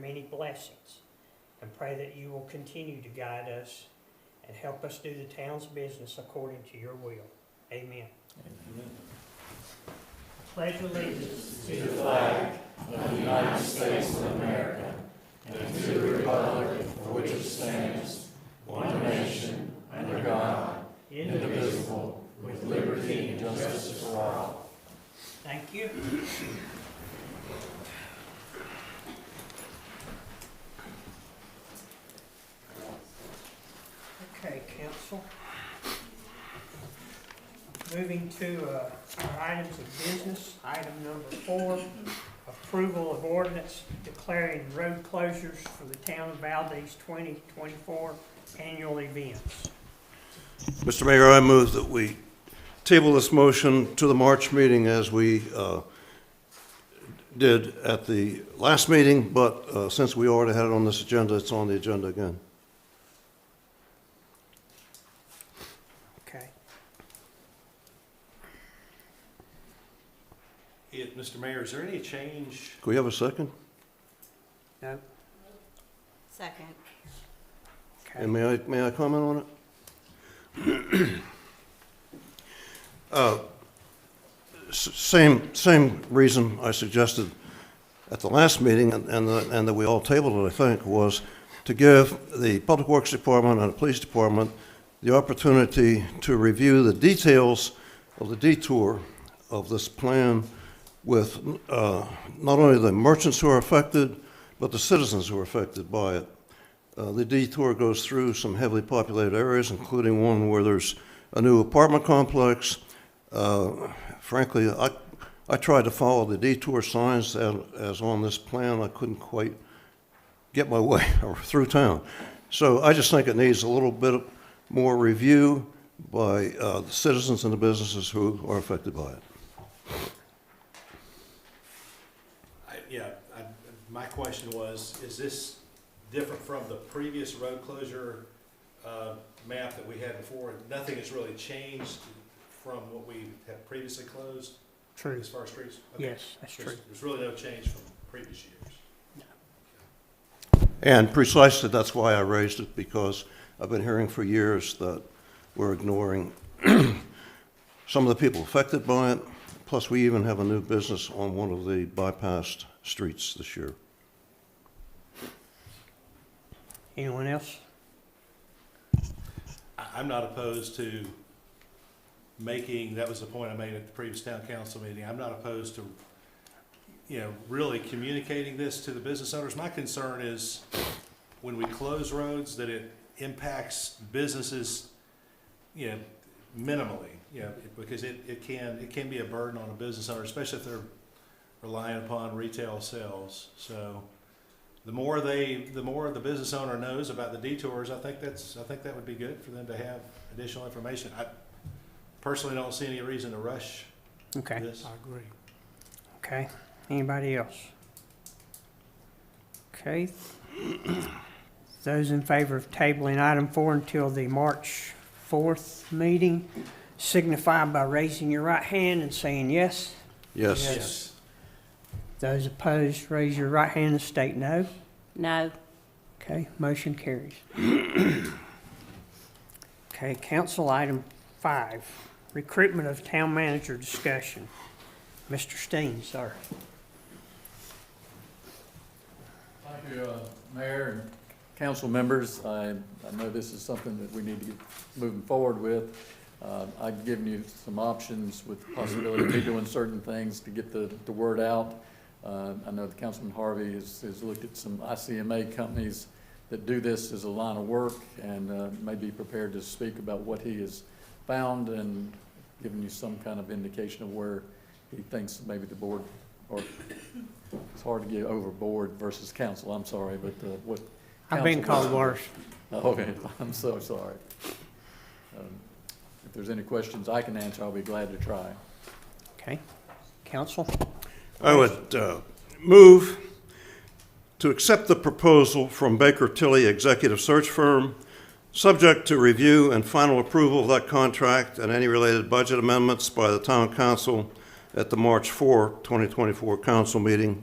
many blessings, and pray that you will continue to guide us and help us do the town's business according to your will. Amen. Amen. Pledge allegiance To the flag of the United States of America and to the republic for which it stands, one nation, under God, indivisible, with liberty and justice for all. Thank you. Okay, council. Moving to our items of business. Item number 4, approval of ordinance declaring road closures for the town of Valdese 2024 annual events. Mr. Mayor, I move that we table this motion to the March meeting as we did at the last meeting, but since we already had it on this agenda, it's on the agenda again. Okay. Mr. Mayor, is there any change? Can we have a second? No? Second. Okay. And may I comment on it? Same reason I suggested at the last meeting, and that we all tabled it, I think, was to give the Public Works Department and the Police Department the opportunity to review the details of the detour of this plan with not only the merchants who are affected, but the citizens who are affected by it. The detour goes through some heavily populated areas, including one where there's a new apartment complex. Frankly, I tried to follow the detour signs as on this plan. I couldn't quite get my way through town. So I just think it needs a little bit more review by the citizens and the businesses who are affected by it. My question was, is this different from the previous road closure map that we had before? Nothing has really changed from what we have previously closed True. as far as streets? Okay. Yes, that's true. There's really no change from previous years. And precisely that's why I raised it, because I've been hearing for years that we're ignoring some of the people affected by it. Plus, we even have a new business on one of the bypassed streets this year. Anyone else? I'm not opposed to making, that was the point I made at the previous town council meeting, I'm not opposed to, really communicating this to the business owners. My concern is when we close roads, that it impacts businesses, minimally, because it can be a burden on a business owner, especially if they're relying upon retail sales. So the more the business owner knows about the detours, I think that would be good for them to have additional information. I personally don't see any reason to rush Okay. this. I agree. Okay. Anybody else? Okay. Those in favor of tabling item 4 until the March 4th meeting signify by raising your right hand and saying yes. Yes. Yes. Those opposed, raise your right hand and state no. No. Okay, motion carries. Okay, council item 5, recruitment of town manager discussion. Mr. Steen, sir. Thank you, Mayor and council members. I know this is something that we need to get moving forward with. I've given you some options with the possibility of me doing certain things to get the word out. I know that Councilman Harvey has looked at some ICMA companies that do this as a line of work and may be prepared to speak about what he has found and given you some kind of indication of where he thinks maybe the board, or it's hard to get over board versus council, I'm sorry, but what I've been called worse. Okay, I'm so sorry. If there's any questions I can answer, I'll be glad to try. Okay, council? I would move to accept the proposal from Baker Tilly Executive Search Firm, subject to review and final approval of that contract and any related budget amendments by the Town Council at the March 4, 2024 council meeting.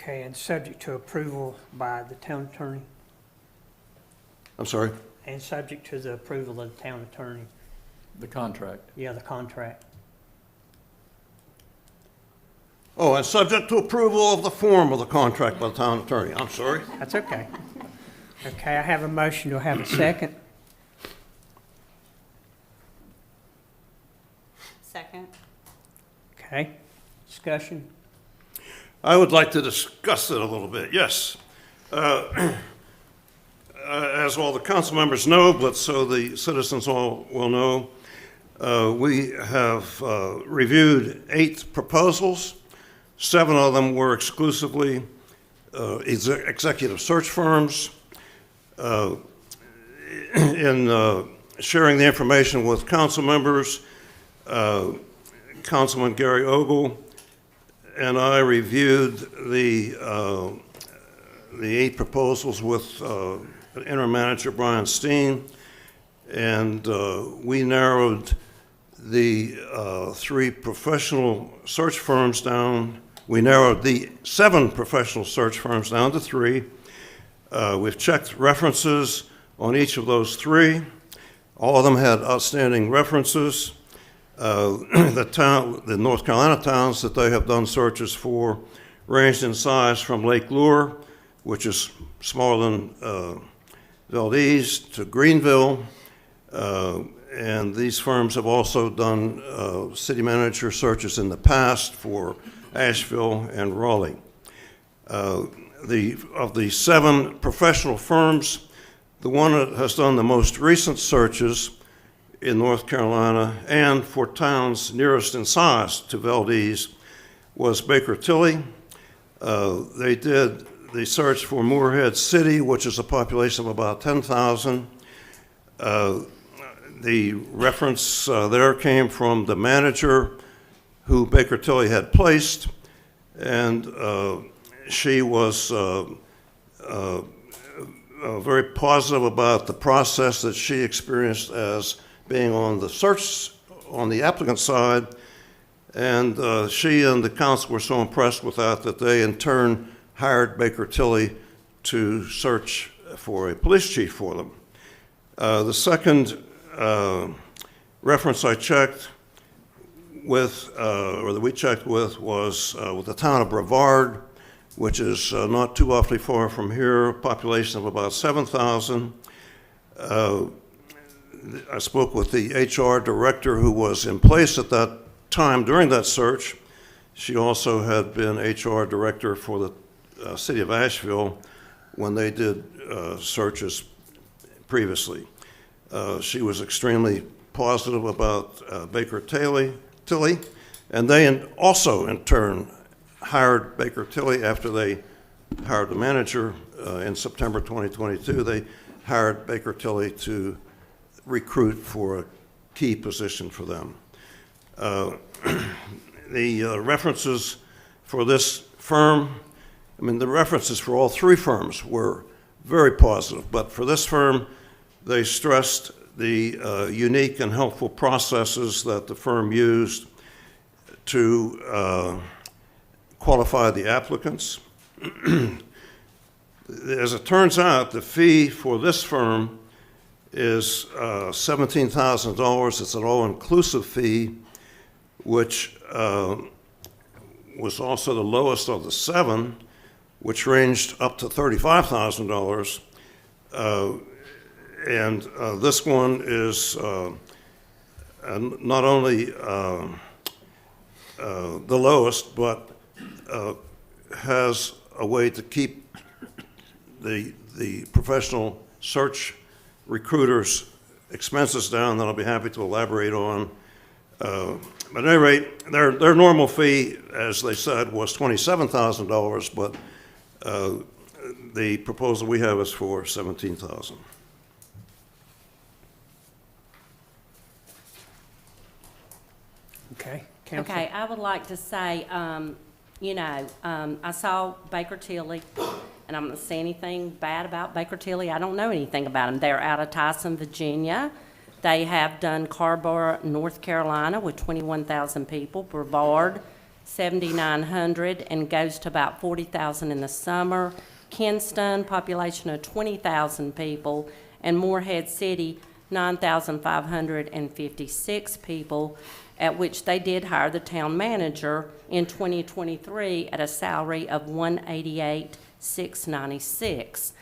Okay, and subject to approval by the town attorney, I'm sorry? and subject to the approval of the town attorney, The contract. yeah, the contract. Oh, and subject to approval of the form of the contract by the town attorney. I'm sorry. That's okay. Okay, I have a motion, do I have a second? Second. Okay, discussion? I would like to discuss it a little bit, yes. As all the council members know, but so the citizens all will know, we have reviewed 8 proposals. 7 of them were exclusively executive search firms. In sharing the information with council members, Councilman Gary Ogle and I reviewed the 8 proposals with interim manager Brian Steen, and we narrowed the 3 professional search firms down. We narrowed the 7 professional search firms down to 3. We've checked references on each of those 3. All of them had outstanding references. The North Carolina towns that they have done searches for ranged in size from Lake Lure, which is smaller than Valdese, to Greenville. And these firms have also done city manager searches in the past for Asheville and Raleigh. Of the 7 professional firms, the one that has done the most recent searches in North Carolina and for towns nearest in size to Valdese was Baker Tilly. They did the search for Moorhead City, which is a population of about 10,000. The reference there came from the manager who Baker Tilly had placed, and she was very positive about the process that she experienced as being on the search, on the applicant side, and she and the council were so impressed with that they in turn hired Baker Tilly to search for a police chief for them. The second reference I checked with, or that we checked with, was with the town of Brevard, which is not too awfully far from here, a population of about 7,000. I spoke with the HR director who was in place at that time during that search. She also had been HR director for the city of Asheville when they did searches previously. She was extremely positive about Baker Tilly, and they also in turn hired Baker Tilly after they hired the manager in September 2022. They hired Baker Tilly to recruit for a key position for them. The references for this firm, I mean, the references for all 3 firms were very positive, but for this firm, they stressed the unique and helpful processes that the firm used to qualify the applicants. As it turns out, the fee for this firm is $17,000. It's an all-inclusive fee, which was also the lowest of the 7, which ranged up to $35,000. And this one is not only the lowest, but has a way to keep the professional search recruiters' expenses down that I'll be happy to elaborate on. But at any rate, their normal fee, as they said, was $27,000, but the proposal we have is for $17,000. Okay, counsel? Okay, I would like to say, I saw Baker Tilly, and I'm not saying anything bad about Baker Tilly. I don't know anything about them. They're out of Tyson, Virginia. They have done Carborough, North Carolina, with 21,000 people. Brevard 7,900, and goes to about 40,000 in the summer. Kinston, population of 20,000 people, and Morehead City, 9,556 people, at which they did hire the town manager in 2023 at a salary of $188,696.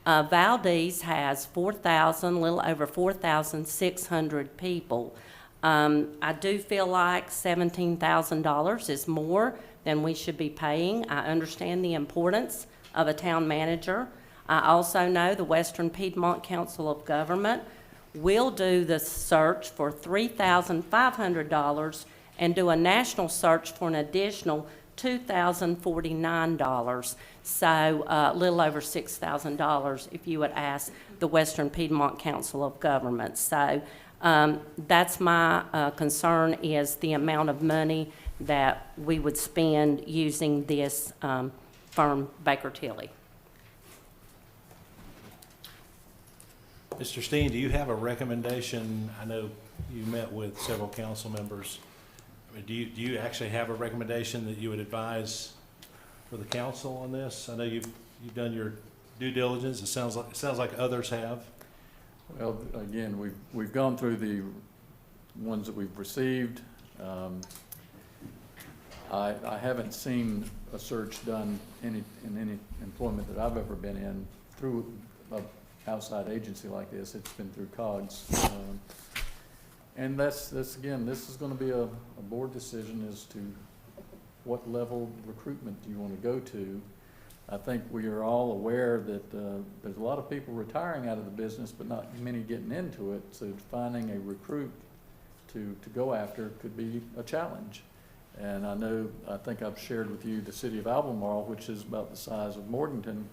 Valdese has 4,000, a little over 4,600 people. I do feel like $17,000 is more than we should be paying. I understand the importance of a town manager. I also know the Western Piedmont Council of Government will do the search for $3,500 and do a national search for an additional $2,049. So a little over $6,000 if you would ask the Western Piedmont Council of Government. So that's my concern, is the amount of money that we would spend using this firm, Baker Tilly. Mr. Steen, do you have a recommendation? I know you met with several council members. I mean, do you actually have a recommendation that you would advise for the council on this? I know you've done your due diligence. It sounds like others have. Well, again, we've gone through the ones that we've received. I haven't seen a search done in any employment that I've ever been in through an outside agency like this. It's been through COGS. And that's again, this is going to be a board decision as to what level recruitment do you want to go to. I think we are all aware that there's a lot of people retiring out of the business, but not many getting into it. So finding a recruit to go after could be a challenge. And I think I've shared with you the city of Albemarle, which is about the size of Morganton,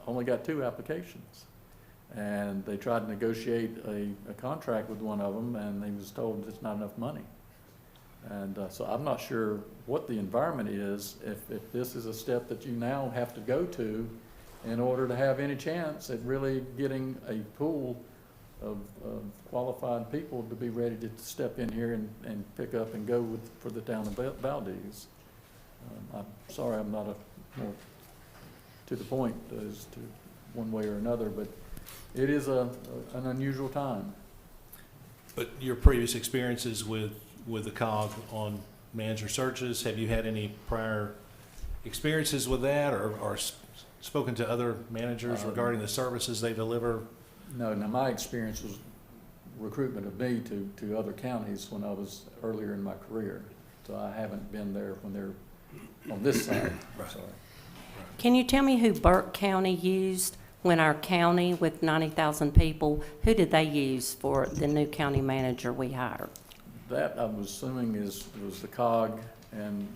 only got 2 applications. And they tried to negotiate a contract with one of them, and they was told it's not enough money. And so I'm not sure what the environment is, if this is a step that you now have to go to in order to have any chance at really getting a pool of qualified people to be ready to step in here and pick up and go for the town of Valdese. I'm sorry I'm not more to the point as to one way or another, but it is an unusual time. But your previous experiences with the COG on manager searches, have you had any prior experiences with that, or spoken to other managers regarding the services they deliver? No, now my experience was recruitment of me to other counties when I was earlier in my career. So I haven't been there when they're on this side. Right. Sorry. Can you tell me who Burke County used when our county with 90,000 people, who did they use for the new county manager we hired? That, I'm assuming, was the COG, and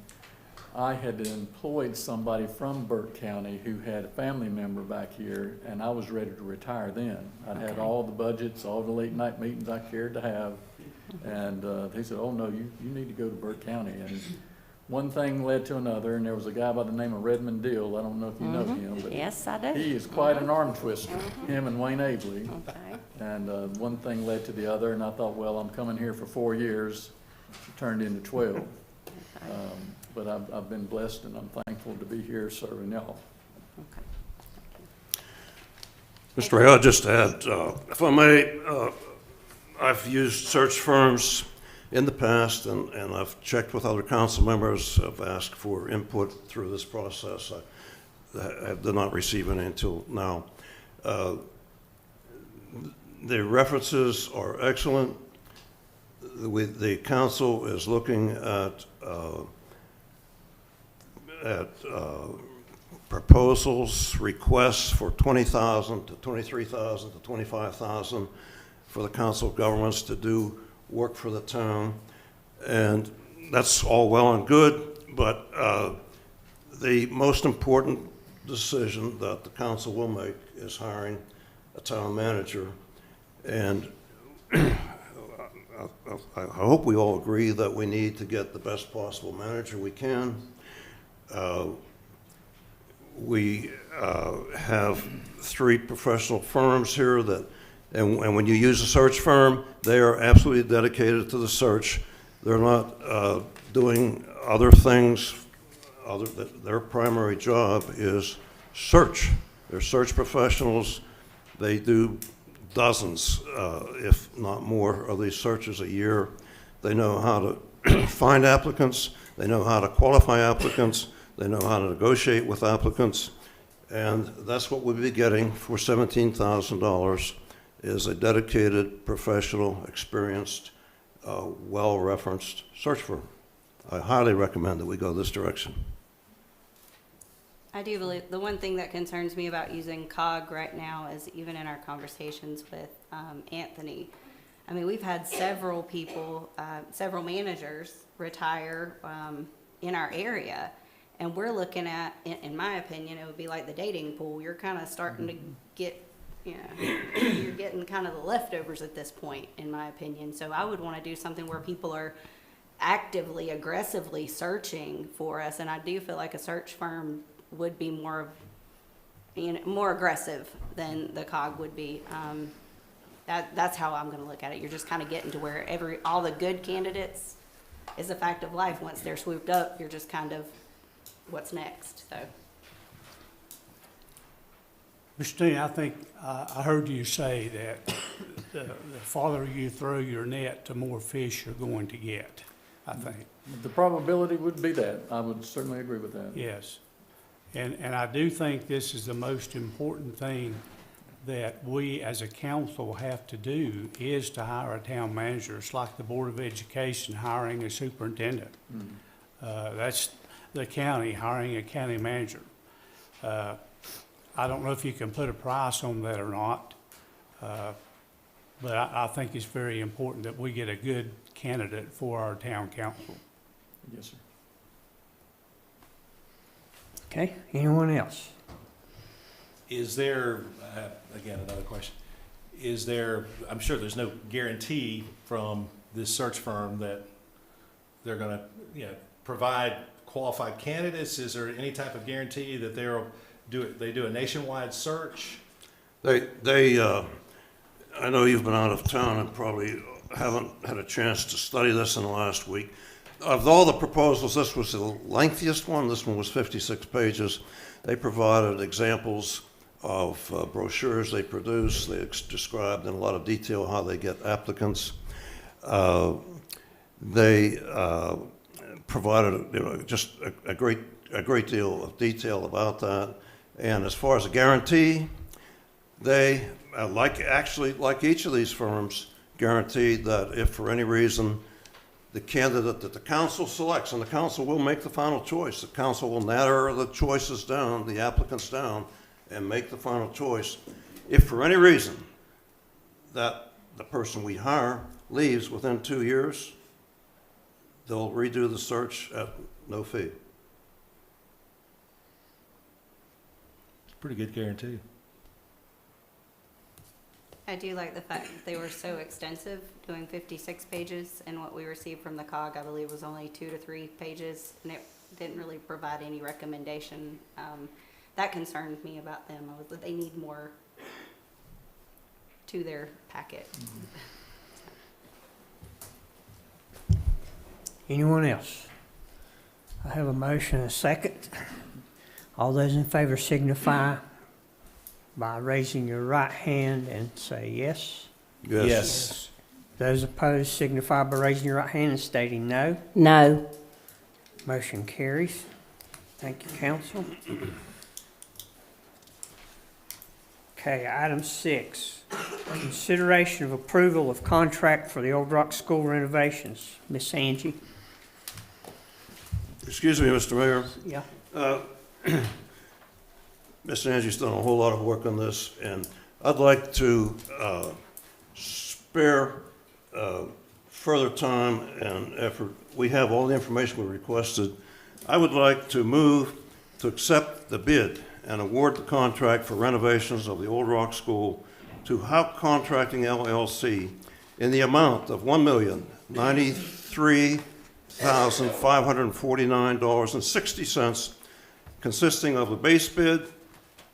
I had employed somebody from Burke County who had a family member back here, and I was ready to retire then. I had all the budgets, all the late night meetings I cared to have, and they said, oh no, you need to go to Burke County. And one thing led to another, and there was a guy by the name of Redmond Deal. I don't know if you know him, but Yes, I do. he is quite an arm twister, him and Wayne Abley. Okay. And one thing led to the other, and I thought, well, I'm coming here for 4 years. It turned into 12. But I've been blessed, and I'm thankful to be here serving y'all. Okay. Mr. Ray, I'll just add, if I may, I've used search firms in the past, and I've checked with other council members. I've asked for input through this process. I did not receive any until now. The references are excellent. The council is looking at proposals, requests for $20,000 to $23,000 to $25,000 for the council of governments to do work for the town, and that's all well and good, but the most important decision that the council will make is hiring a town manager. And I hope we all agree that we need to get the best possible manager we can. We have 3 professional firms here that, and when you use a search firm, they are absolutely dedicated to the search. They're not doing other things, their primary job is search. They're search professionals. They do dozens, if not more, of these searches a year. They know how to find applicants. They know how to qualify applicants. They know how to negotiate with applicants. And that's what we'll be getting for $17,000 is a dedicated, professional, experienced, well-referenced search firm. I highly recommend that we go this direction. I do believe, the one thing that concerns me about using COG right now is even in our conversations with Anthony, I mean, we've had several people, several managers retire in our area. And we're looking at, in my opinion, it would be like the dating pool. You're kind of starting to get, you know, you're getting kind of the leftovers at this point, in my opinion. So I would want to do something where people are actively, aggressively searching for us. And I do feel like a search firm would be more, you know, more aggressive than the COG would be. That's how I'm going to look at it. You're just kind of getting to where all the good candidates is a fact of life. Once they're swooped up, you're just kind of what's next. So, Mr. Dean, I think I heard you say that the farther you throw your net, the more fish you're going to get, I think. The probability would be that. I would certainly agree with that. Yes. And I do think this is the most important thing that we as a council have to do is to hire a town manager. It's like the Board of Education hiring a superintendent. That's the county hiring a county manager. I don't know if you can put a price on that or not, but I think it's very important that we get a good candidate for our town council. Yes, sir. Okay, anyone else? Is there, again, another question, is there, I'm sure there's no guarantee from this search firm that they're going to, you know, provide qualified candidates? Is there any type of guarantee that they do a nationwide search? I know you've been out of town and probably haven't had a chance to study this in the last week. Of all the proposals, this was the lengthiest one. This one was 56 pages. They provided examples of brochures they produce. They described in a lot of detail how they get applicants. They provided just a great deal of detail about that. And as far as a guarantee, they, like each of these firms, guaranteed that if for any reason the candidate that the council selects, and the council will make the final choice, the council will narrow the choices down, the applicants down, and make the final choice. If for any reason that the person we hire leaves within 2 years, they'll redo the search at no fee. Pretty good guarantee. I do like the fact that they were so extensive, doing 56 pages, and what we received from the COG, I believe, was only 2 to 3 pages, and it didn't really provide any recommendation. That concerned me about them, was that they need more to their packet. Anyone else? I have a motion and a second. All those in favor signify by raising your right hand and say yes. Yes. Those opposed signify by raising your right hand and stating no. No. Motion carries. Thank you, council. Okay, item 6, consideration of approval of contract for the Old Rock School renovations. Miss Angie? Excuse me, Mr. Mayor. Yeah. Mr. Angie's done a whole lot of work on this, and I'd like to spare further time and effort. We have all the information we requested. I would like to move to accept the bid and award the contract for renovations of the Old Rock School to Houck Contracting LLC in the amount of $1,093,549.60, consisting of the base bid,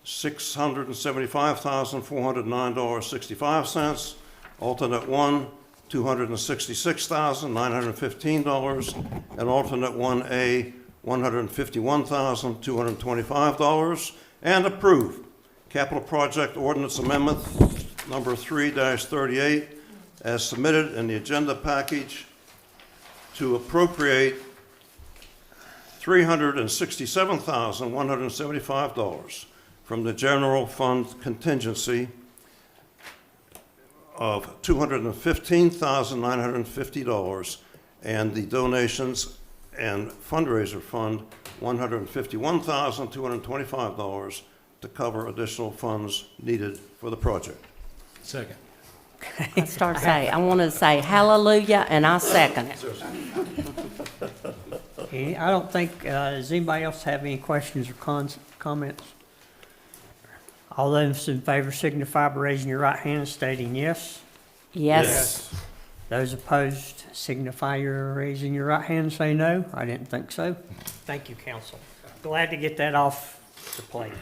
$675,409.65, alternate 1, $266,915, and alternate 1A, $151,225, and approve capital project ordinance amendment number 3-38 as submitted in the agenda package to appropriate $367,175 from the general fund contingency of $215,950 and the donations and fundraiser fund $151,225 to cover additional funds needed for the project. Second. I start saying, I want to say hallelujah, and I second it. I don't think, does anybody else have any questions or comments? All those in favor signify by raising your right hand and stating yes. Yes. Those opposed signify you're raising your right hand and say no. I didn't think so. Thank you, council. Glad to get that off the plate.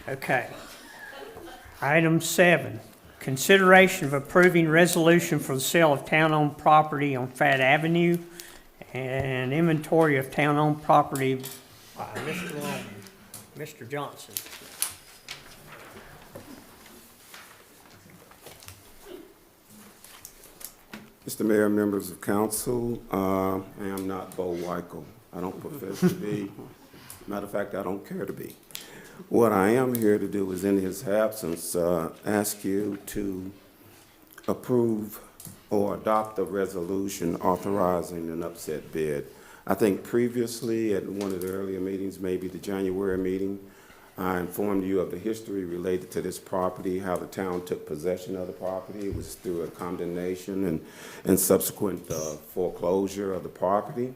Okay. Item 7, consideration of approving resolution for the sale of town-owned property on Fat Avenue and inventory of town-owned property by Mr. Long, Mr. Johnson. Mr. Mayor, members of council, I am not Bo Weichel. I don't profess to be. Matter of fact, I don't care to be. What I am here to do is, in his absence, ask you to approve or adopt a resolution authorizing an upset bid. I think previously at one of the earlier meetings, maybe the January meeting, I informed you of the history related to this property, how the town took possession of the property. It was through a condemnation and subsequent foreclosure of the property.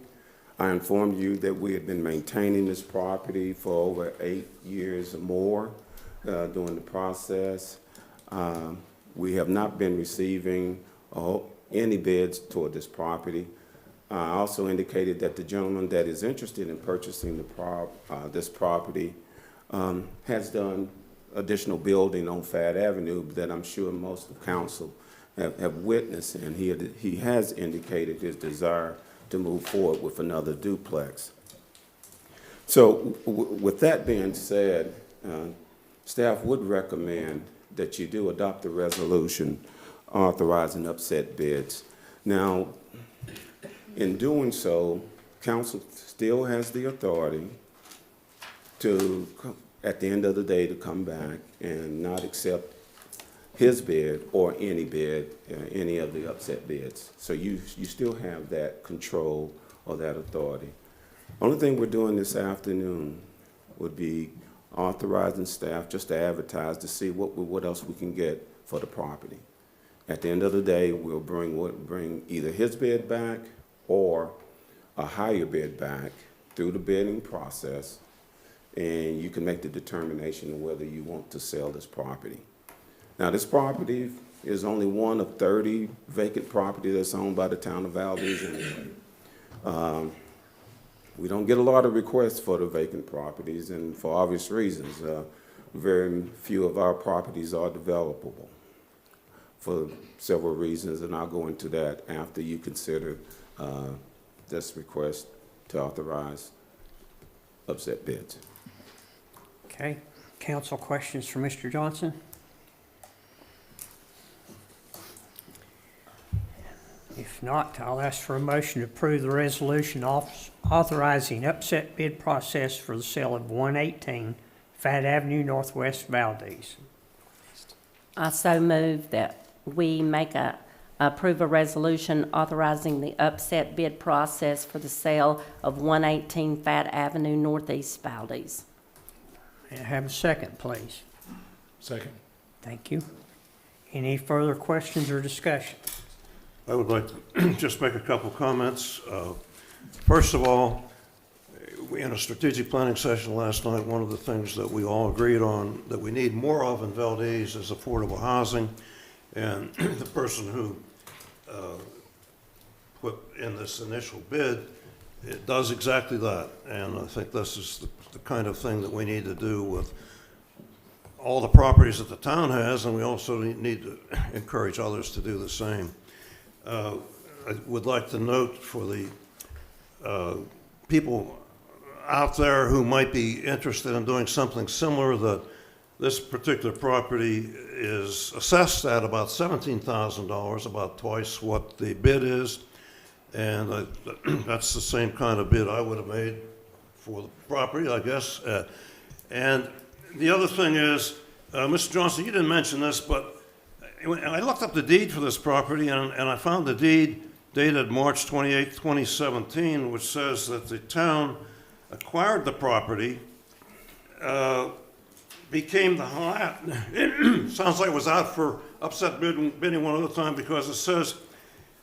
I informed you that we had been maintaining this property for over 8 years or more during the process. We have not been receiving any bids toward this property. I also indicated that the gentleman that is interested in purchasing this property has done additional building on Fat Avenue that I'm sure most of council have witnessed, and he has indicated his desire to move forward with another duplex. So with that being said, staff would recommend that you do adopt a resolution authorizing upset bids. Now, in doing so, council still has the authority to, at the end of the day, to come back and not accept his bid or any bid, any of the upset bids. So you still have that control or that authority. Only thing we're doing this afternoon would be authorizing staff just to advertise to see what else we can get for the property. At the end of the day, we'll bring either his bid back or a higher bid back through the bidding process, and you can make the determination of whether you want to sell this property. Now, this property is only one of 30 vacant property that's owned by the town of Valdese anyway. We don't get a lot of requests for the vacant properties, and for obvious reasons. Very few of our properties are developable for several reasons, and I'll go into that after you consider this request to authorize upset bids. Okay, council questions for Mr. Johnson? If not, I'll ask for a motion to approve the resolution authorizing upset bid process for the sale of 118 Fat Avenue Northwest Valdese. I so move that we approve a resolution authorizing the upset bid process for the sale of 118 Fat Avenue Northeast Valdese. May I have a second, please? Second. Thank you. Any further questions or discussion? I would like to just make a couple comments. First of all, we in a strategic planning session last night, one of the things that we all agreed on that we need more of in Valdese is affordable housing. And the person who put in this initial bid, it does exactly that. And I think this is the kind of thing that we need to do with all the properties that the town has, and we also need to encourage others to do the same. I would like to note for the people out there who might be interested in doing something similar that this particular property is assessed at about $17,000, about twice what the bid is. And that's the same kind of bid I would have made for the property, I guess. And the other thing is, Mr. Johnson, you didn't mention this, but I looked up the deed for this property, and I found the deed dated March 28, 2017, which says that the town acquired the property, became the high, it sounds like it was out for upset bidding one other time, because it says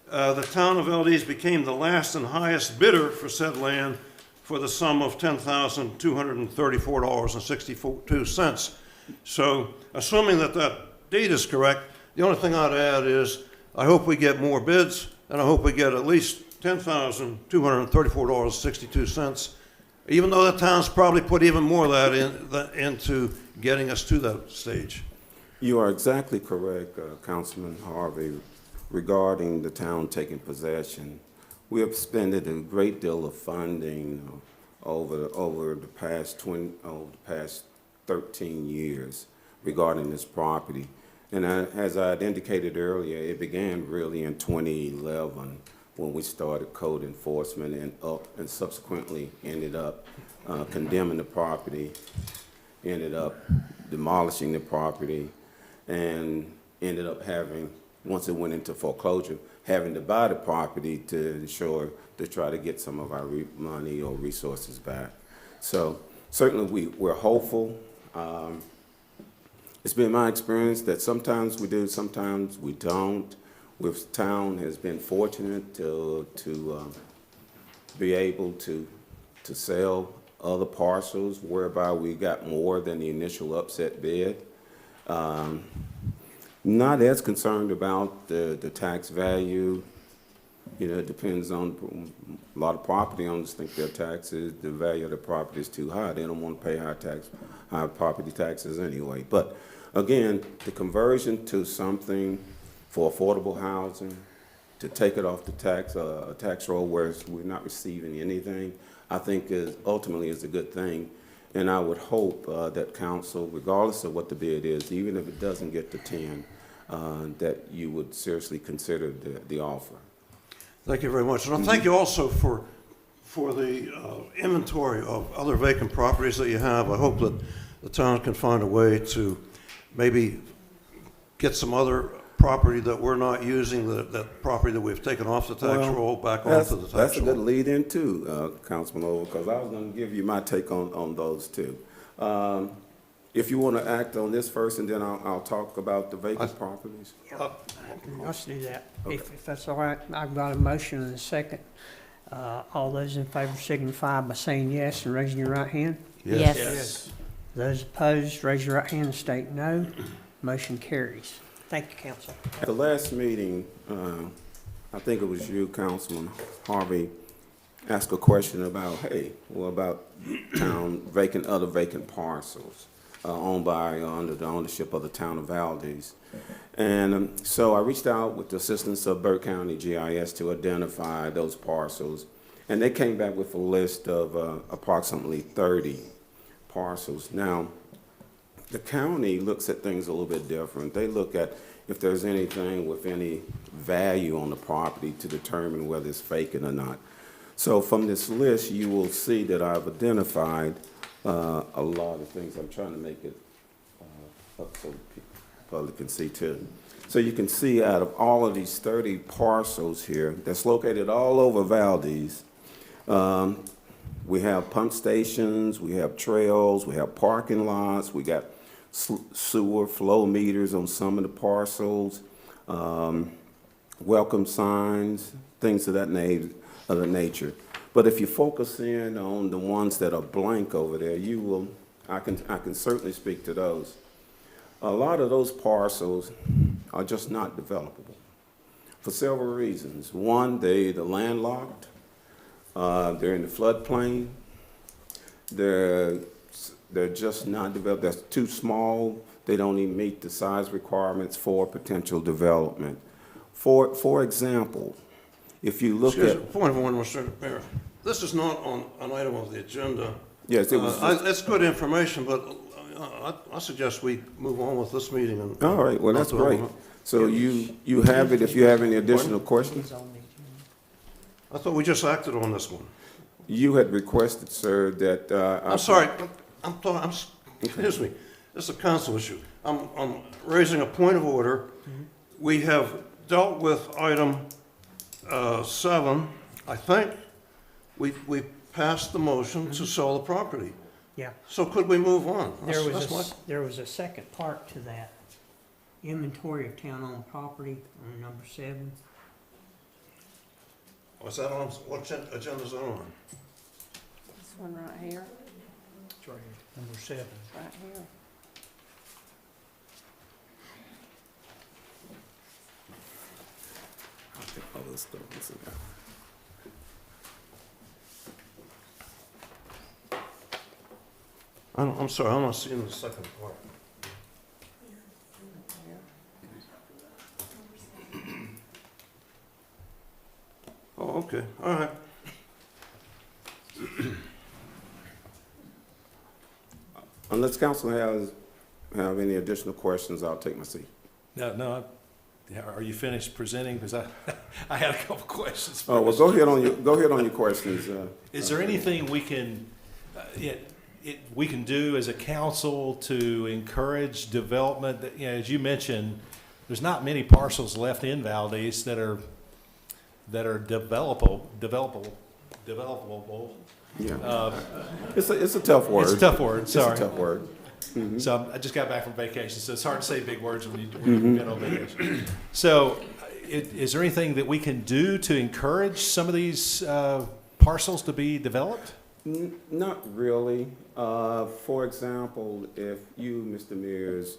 the town of Valdese became the last and highest bidder for said land for the sum of $10,234.62. So, assuming that deed is correct, the only thing I'd add is I hope we get more bids, and I hope we get at least $10,234.62, even though the town's probably put even more of that into getting us to that stage. You are exactly correct, Councilman Harvey, regarding the town taking possession. We have spent a great deal of funding over the past 13 years regarding this property. And as I had indicated earlier, it began really in 2011 when we started code enforcement and subsequently ended up condemning the property, ended up demolishing the property, and ended up having, once it went into foreclosure, having to buy the property to try to get some of our money or resources back. So certainly we're hopeful. It's been my experience that sometimes we do, sometimes we don't. With town has been fortunate to be able to sell other parcels whereby we got more than the initial upset bid. Not as concerned about the tax value. You know, it depends on, a lot of property owners think their taxes, the value of the property is too high. They don't want to pay high property taxes anyway. But again, the conversion to something for affordable housing, to take it off the tax roll where we're not receiving anything, I think ultimately is a good thing. And I would hope that council, regardless of what the bid is, even if it doesn't get to 10, that you would seriously consider the offer. Thank you very much. And I thank you also for the inventory of other vacant properties that you have. I hope that the town can find a way to maybe get some other property that we're not using, that property that we've taken off the tax roll back onto the tax roll. That's a good lead in too, Councilman Oval, because I was going to give you my take on those too. If you want to act on this first, and then I'll talk about the vacant properties. Let's do that. Okay. If that's all right, I've got a motion and a second. All those in favor signify by saying yes and raising your right hand. Yes. Those opposed, raise your right hand and state no. Motion carries. Thank you, council. At the last meeting, I think it was you, Councilman Harvey, asked a question about, about town other vacant parcels owned by under the ownership of the town of Valdese. And so I reached out with the assistance of Burke County GIS to identify those parcels. And they came back with a list of approximately 30 parcels. Now, the county looks at things a little bit different. They look at if there's anything with any value on the property to determine whether it's vacant or not. So from this list, you will see that I've identified a lot of things. I'm trying to make it up so the public can see too. So you can see out of all of these 30 parcels here that's located all over Valdese, we have pump stations, we have trails, we have parking lots, we got sewer flow meters on some of the parcels, welcome signs, things of that nature. But if you focus in on the ones that are blank over there, I can certainly speak to those. A lot of those parcels are just not developable for several reasons. One, they're landlocked, they're in the floodplain, they're they're just not developed, that's too small, they don't even meet the size requirements for potential development. For example, if you look Excuse at, me, point of order, Mr. Mayor. This is not on an item of the agenda. yes, it was, It's good information, but I suggest we move on with this meeting. And all right, well, that's not great. develop So you have it if you have any additional questions? It's on the agenda. it. I thought we just acted on this one. You had requested, sir, that, I'm sorry, excuse me, this is a council issue. I'm raising a point of order. We have dealt with item 7. I think we passed the motion to sell the property. Yeah, So could we move on? there was a second part to that. Inventory of town-owned property on number 7. Was that on, what agenda is that on? This one right here, It's right here. Number 7. right here. I'll take all this stuff, this and that. I'm sorry, I'm not seeing the second part. Oh, okay, all right. Unless council have any additional questions, I'll take my seat. No, are you finished presenting? Because I had a couple questions. Oh, well, go ahead on your questions. Is there anything we can, we can do as a council to encourage development? That, as you mentioned, there's not many parcels left in Valdese that are developable. Yeah. It's a tough word. It's a tough word, sorry. It's a tough word. So I just got back from vacation, so it's hard to say big words when you've been on vacation. So is there anything that we can do to encourage some of these parcels to be developed? Not really. For example, if you, Mr. Mears,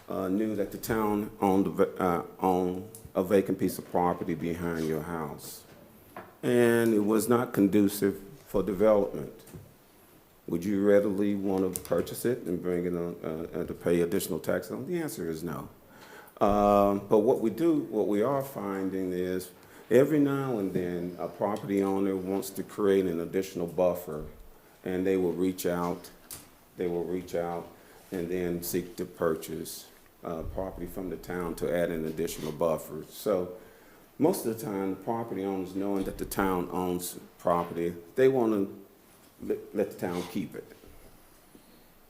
knew that the town owned a vacant piece of property behind your house, and it was not conducive for development, would you readily want to purchase it and bring it on, to pay additional tax on? The answer is no. But what we are finding is every now and then a property owner wants to create an additional buffer, and they will reach out and then seek to purchase property from the town to add an additional buffer. So most of the time, the property owners, knowing that the town owns property, they want to let the town keep it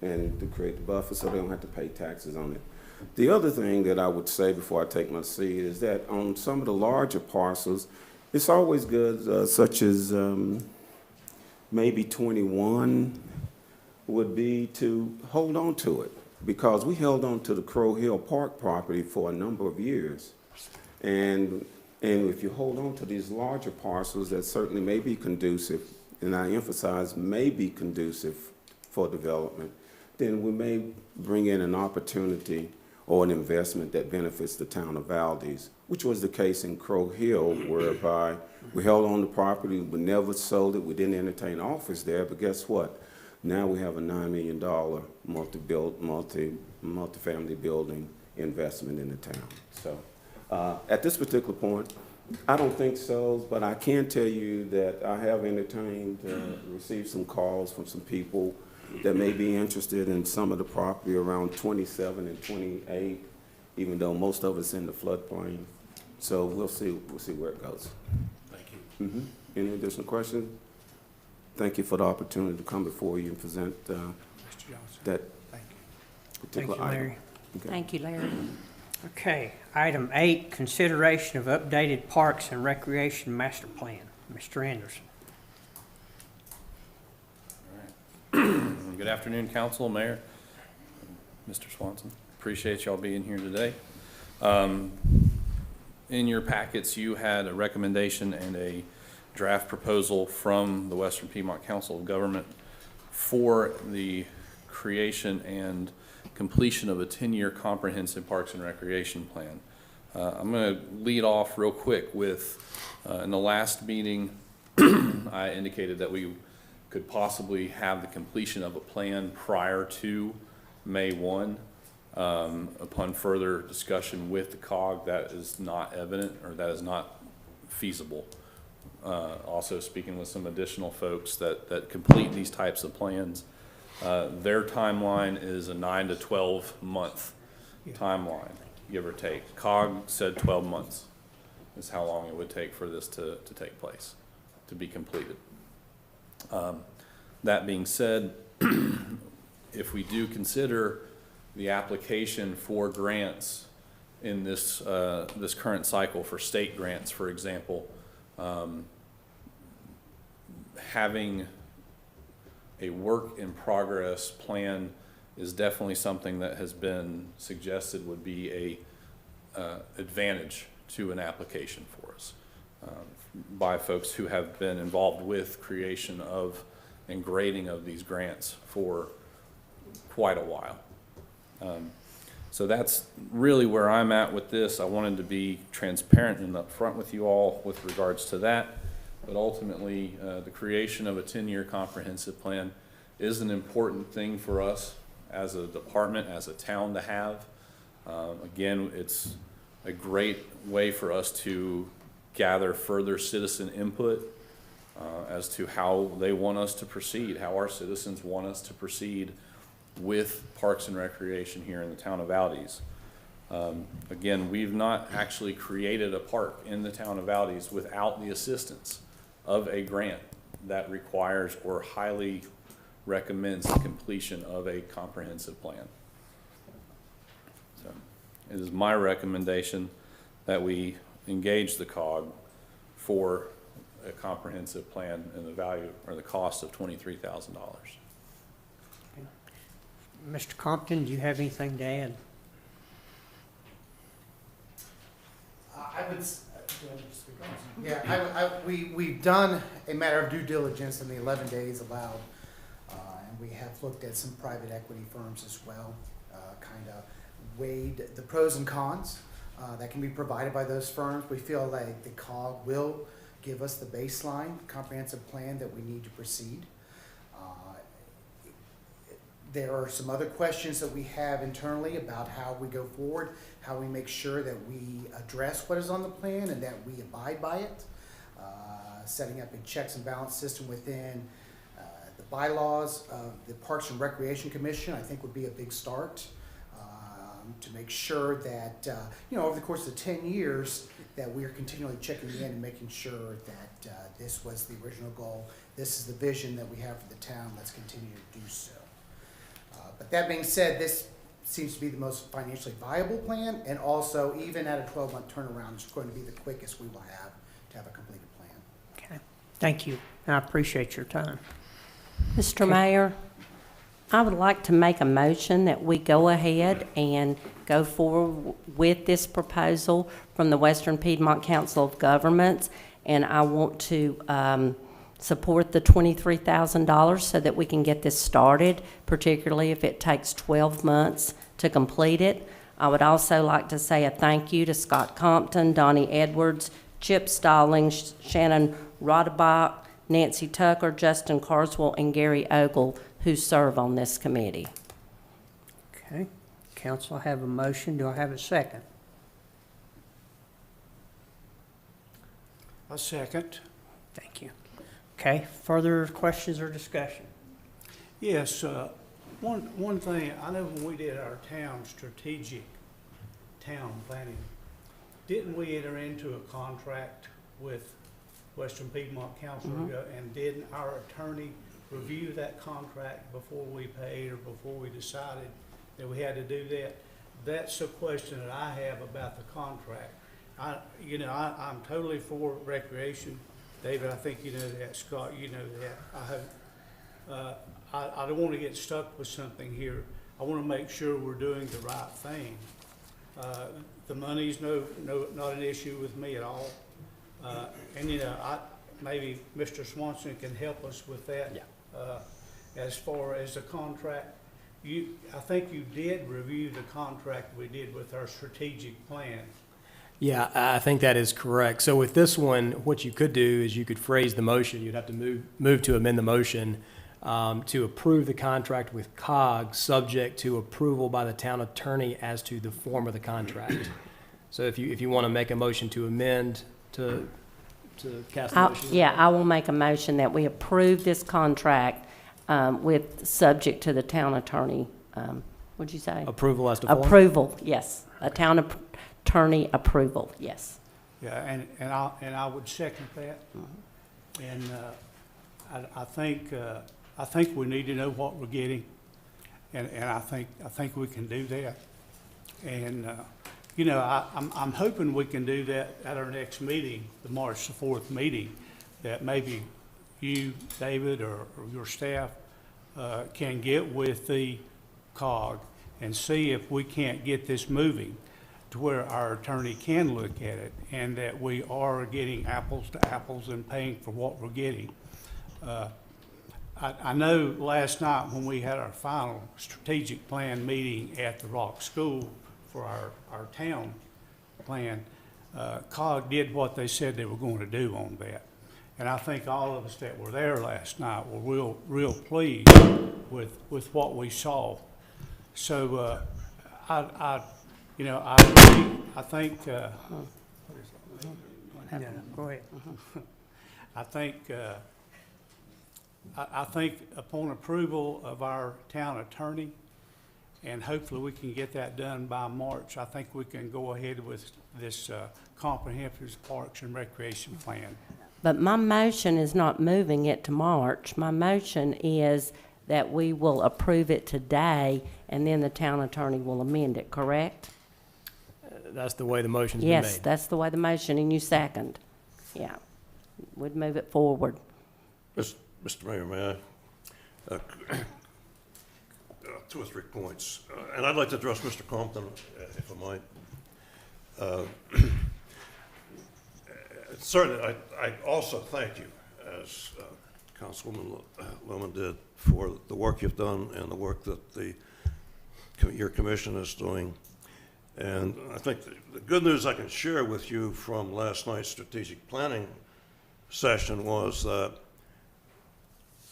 and to create the buffer so they don't have to pay taxes on it. The other thing that I would say before I take my seat is that on some of the larger parcels, it's always good, such as maybe 21 would be to hold on to it, because we held on to the Crow Hill Park property for a number of years. And if you hold on to these larger parcels that certainly may be conducive, and I emphasize may be conducive for development, then we may bring in an opportunity or an investment that benefits the town of Valdese, which was the case in Crow Hill, whereby we held on the property, we never sold it, we didn't entertain offers there, but guess what? Now we have a $9 million multi-family building investment in the town. So at this particular point, I don't think so, but I can tell you that I have entertained, received some calls from some people that may be interested in some of the property around 27 and 28, even though most of it's in the floodplain. So we'll see where it goes. Thank you. Any additional questions? Thank you for the opportunity to come before you and present Mr. Johnson, that thank you. particular Thank you, Larry. item. Okay. Thank you, Larry. Okay, item 8, consideration of updated Parks and Recreation Master Plan. Mr. Anderson. Good afternoon, Council, Mayor, Mr. Swanson. Appreciate y'all being here today. In your packets, you had a recommendation and a draft proposal from the Western Piedmont Council of Government for the creation and completion of a 10-year comprehensive Parks and Recreation Plan. I'm going to lead off real quick with, in the last meeting, I indicated that we could possibly have the completion of a plan prior to May 1. Upon further discussion with the COG, that is not evident, or that is not feasible. Also speaking with some additional folks that complete these types of plans, their timeline is a 9 to 12 month timeline, give or take. COG said 12 months is how long it would take for this to take place, to be completed. That being said, if we do consider the application for grants in this, this current cycle for state grants, for example, having a work in progress plan is definitely something that has been suggested would be a advantage to an application for us by folks who have been involved with creation of and grading of these grants for quite a while. So that's really where I'm at with this. I wanted to be transparent and upfront with you all with regards to that. But ultimately, the creation of a 10-year comprehensive plan is an important thing for us as a department, as a town to have. Again, it's a great way for us to gather further citizen input as to how they want us to proceed, how our citizens want us to proceed with Parks and Recreation here in the town of Valdese. Again, we've not actually created a park in the town of Valdese without the assistance of a grant that requires or highly recommends the completion of a comprehensive plan. So it is my recommendation that we engage the COG for a comprehensive plan and the value or the cost of $23,000. Mr. Compton, do you have anything to add? I would, we've done a matter of due diligence in the 11 days allowed, and we have looked at some private equity firms as well, kind of weighed the pros and cons that can be provided by those firms. We feel like the COG will give us the baseline comprehensive plan that we need to proceed. There are some other questions that we have internally about how we go forward, how we make sure that we address what is on the plan and that we abide by it. Setting up a checks and balance system within the bylaws of the Parks and Recreation Commission, I think would be a big start to make sure that, over the course of 10 years, that we are continually checking in and making sure that this was the original goal. This is the vision that we have for the town. Let's continue to do so. But that being said, this seems to be the most financially viable plan, and also, even at a 12-month turnaround, it's going to be the quickest we will have to have a completed plan. Okay, thank you. I appreciate your time. Mr. Mayor, I would like to make a motion that we go ahead and go forward with this proposal from the Western Piedmont Council of Governments, and I want to support the $23,000 so that we can get this started, particularly if it takes 12 months to complete it. I would also like to say a thank you to Scott Compton, Donnie Edwards, Chip Stallings, Shannon Rodebach, Nancy Tucker, Justin Carswell, and Gary Ogle, who serve on this committee. Okay, council, I have a motion. Do I have a second? A second. Thank you. Okay, further questions or discussion? Yes, one thing, I know when we did our strategic town planning, didn't we enter into a contract with Western Piedmont Council? And didn't our attorney review that contract before we paid or before we decided that we had to do that? That's a question that I have about the contract. I'm totally for recreation. David, I think you know that. Scott, you know that. I don't want to get stuck with something here. I want to make sure we're doing the right thing. The money's not an issue with me at all. Maybe Mr. Swanson can help us with that. Yeah. As far as the contract, I think you did review the contract we did with our strategic plan. Yeah, I think that is correct. So with this one, what you could do is you could phrase the motion. You'd have to move to amend the motion to approve the contract with COG, subject to approval by the town attorney as to the form of the contract. So if you want to make a motion to amend to cast a motion. Yeah, I will make a motion that we approve this contract with, subject to the town attorney, what'd you say? Approval as to form? Approval, yes. A town attorney approval, yes. Yeah, and I would second that. And I think we need to know what we're getting, and I think we can do that. And you know, I'm hoping we can do that at our next meeting, the March the 4th meeting, that maybe you, David, or your staff can get with the COG and see if we can't get this moving to where our attorney can look at it, and that we are getting apples to apples and paying for what we're getting. I know last night when we had our final strategic plan meeting at the Rock School for our town plan, COG did what they said they were going to do on that. And I think all of us that were there last night were real pleased with what we saw. So I think. Yeah, go ahead. I think upon approval of our town attorney, and hopefully we can get that done by March, I think we can go ahead with this comprehensive parks and recreation plan. But my motion is not moving it to March. My motion is that we will approve it today, and then the town attorney will amend it, correct? That's the way the motion's been made. Yes, that's the way the motion, and you second. Yeah, we'd move it forward. Mr. Mayor, may I? 2 or 3 points. And I'd like to address Mr. Compton, if I might. Certainly, I also thank you, as Councilwoman Lohman did, for the work you've done and the work that your commission is doing. And I think the good news I can share with you from last night's strategic planning session was that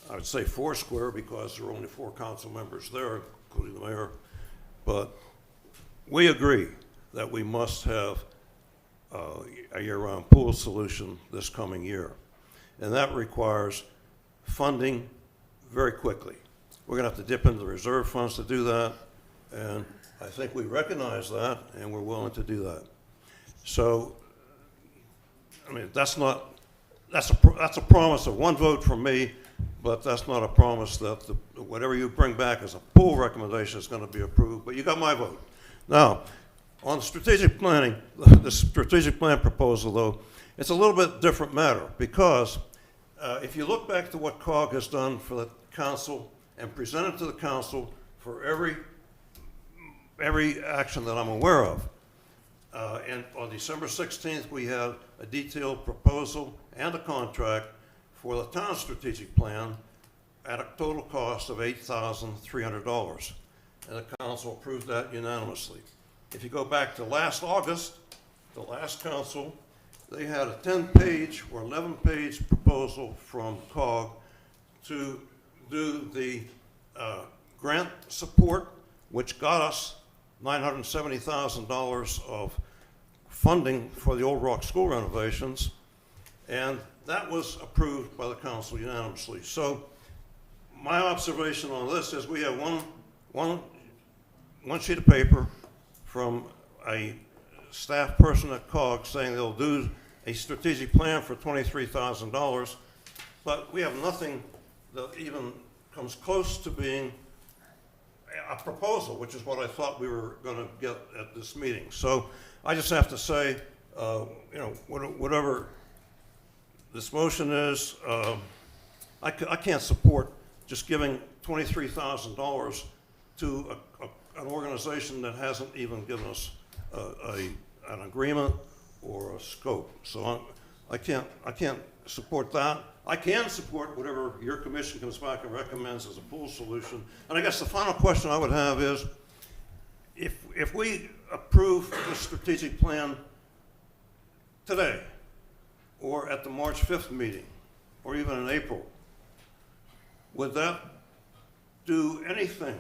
I would say foursquare, because there were only 4 council members there, including the mayor, but we agree that we must have a year-round pool solution this coming year. And that requires funding very quickly. We're going to have to dip into the reserve funds to do that, and I think we recognize that, and we're willing to do that. So, I mean, that's a promise of 1 vote from me, but that's not a promise that whatever you bring back as a pool recommendation is going to be approved, but you got my vote. Now, on the strategic planning, the strategic plan proposal, though, it's a little bit different matter, because if you look back to what COG has done for the council and presented to the council for every action that I'm aware of, and on December 16th, we had a detailed proposal and a contract for the town strategic plan at a total cost of $8,300, and the council approved that unanimously. If you go back to last August, the last council, they had a 10-page or 11-page proposal from COG to do the grant support, which got us $970,000 of funding for the Old Rock School renovations, and that was approved by the council unanimously. So my observation on this is we have one sheet of paper from a staff person at COG saying they'll do a strategic plan for $23,000, but we have nothing that even comes close to being a proposal, which is what I thought we were going to get at this meeting. So I just have to say, whatever this motion is, I can't support just giving $23,000 to an organization that hasn't even given us an agreement or a scope. So I can't support that. I can support whatever your commission comes back and recommends as a pool solution. And I guess the final question I would have is, if we approve the strategic plan today, or at the March 5th meeting, or even in April, would that do anything